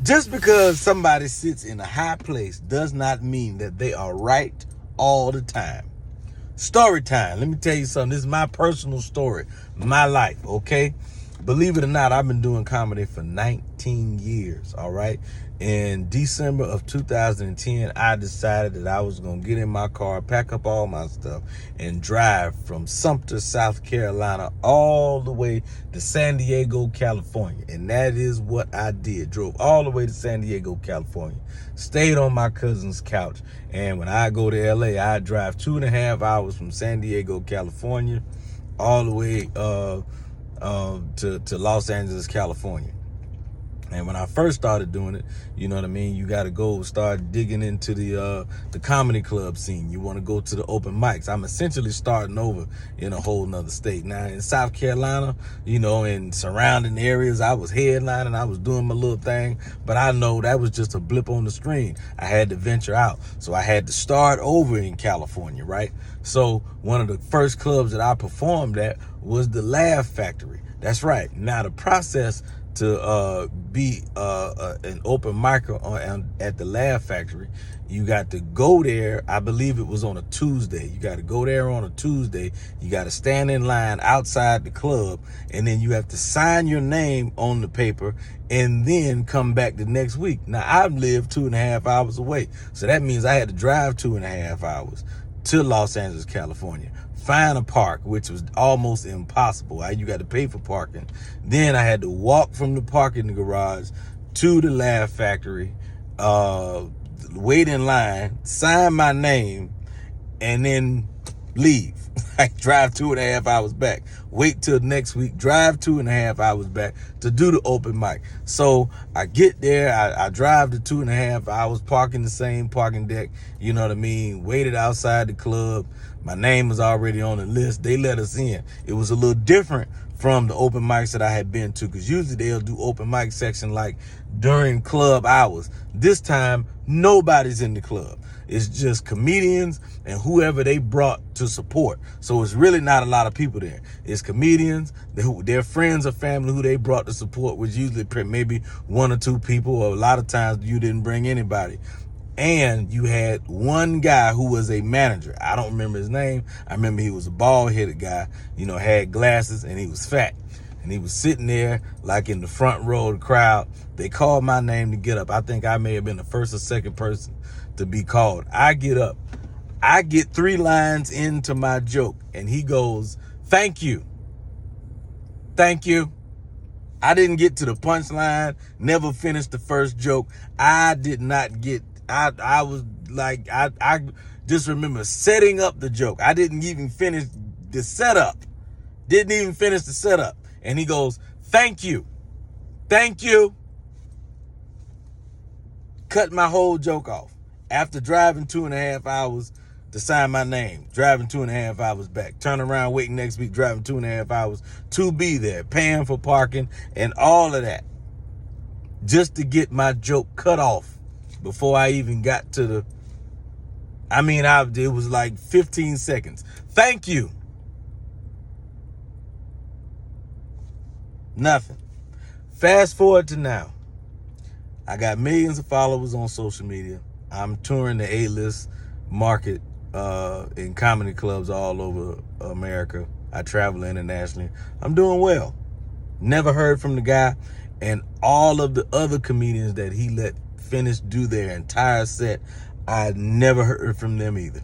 Just because somebody sits in a high place does not mean that they are right all the time. Story time. Let me tell you something. This is my personal story, my life, okay? Believe it or not, I've been doing comedy for 19 years, all right? In December of 2010, I decided that I was going to get in my car, pack up all my stuff, and drive from Sumter, South Carolina, all the way to San Diego, California. And that is what I did. Drove all the way to San Diego, California. Stayed on my cousin's couch. And when I go to LA, I drive 2.5 hours from San Diego, California, all the way to Los Angeles, California. And when I first started doing it, you know what I mean, you got to go start digging into the comedy club scene. You want to go to the open mics. I'm essentially starting over in a whole nother state. Now in South Carolina, you know, in surrounding areas, I was headlining, I was doing my little thing, but I know that was just a blip on the screen. I had to venture out. So I had to start over in California, right? So one of the first clubs that I performed at was the Laugh Factory. That's right. Now the process to be an open micer at the Laugh Factory, you got to go there. I believe it was on a Tuesday. You got to go there on a Tuesday. You got to stand in line outside the club, and then you have to sign your name on the paper and then come back the next week. Now, I've lived 2.5 hours away, so that means I had to drive 2.5 hours to Los Angeles, California. Find a park, which was almost impossible. You got to pay for parking. Then I had to walk from the parking garage to the Laugh Factory, wait in line, sign my name, and then leave. I drive 2.5 hours back. Wait till next week, drive 2.5 hours back to do the open mic. So I get there, I drive the 2.5 hours, park in the same parking deck, you know what I mean, waited outside the club. My name was already on the list. They let us in. It was a little different from the open mics that I had been to, because usually they'll do open mic section like during club hours. This time, nobody's in the club. It's just comedians and whoever they brought to support. So it's really not a lot of people there. It's comedians, their friends or family who they brought to support, which usually maybe 1 or 2 people, or a lot of times you didn't bring anybody. And you had one guy who was a manager. I don't remember his name. I remember he was a bald-headed guy, you know, had glasses, and he was fat. And he was sitting there like in the front row of the crowd. They called my name to get up. I think I may have been the first or second person to be called. I get up. I get 3 lines into my joke, and he goes, "Thank you. Thank you." I didn't get to the punchline, never finished the first joke. I did not get, I was like, I just remember setting up the joke. I didn't even finish the setup. Didn't even finish the setup. And he goes, "Thank you. Thank you." Cut my whole joke off. After driving 2.5 hours to sign my name, driving 2.5 hours back, turn around, waiting next week, driving 2.5 hours to be there, paying for parking and all of that, just to get my joke cut off before I even got to the, it was like 15 seconds. "Thank you." Nothing. Fast forward to now. I got millions of followers on social media. I'm touring the A-list market in comedy clubs all over America. I travel internationally. I'm doing well. Never heard from the guy, and all of the other comedians that he let finish do their entire set, I never heard from them either.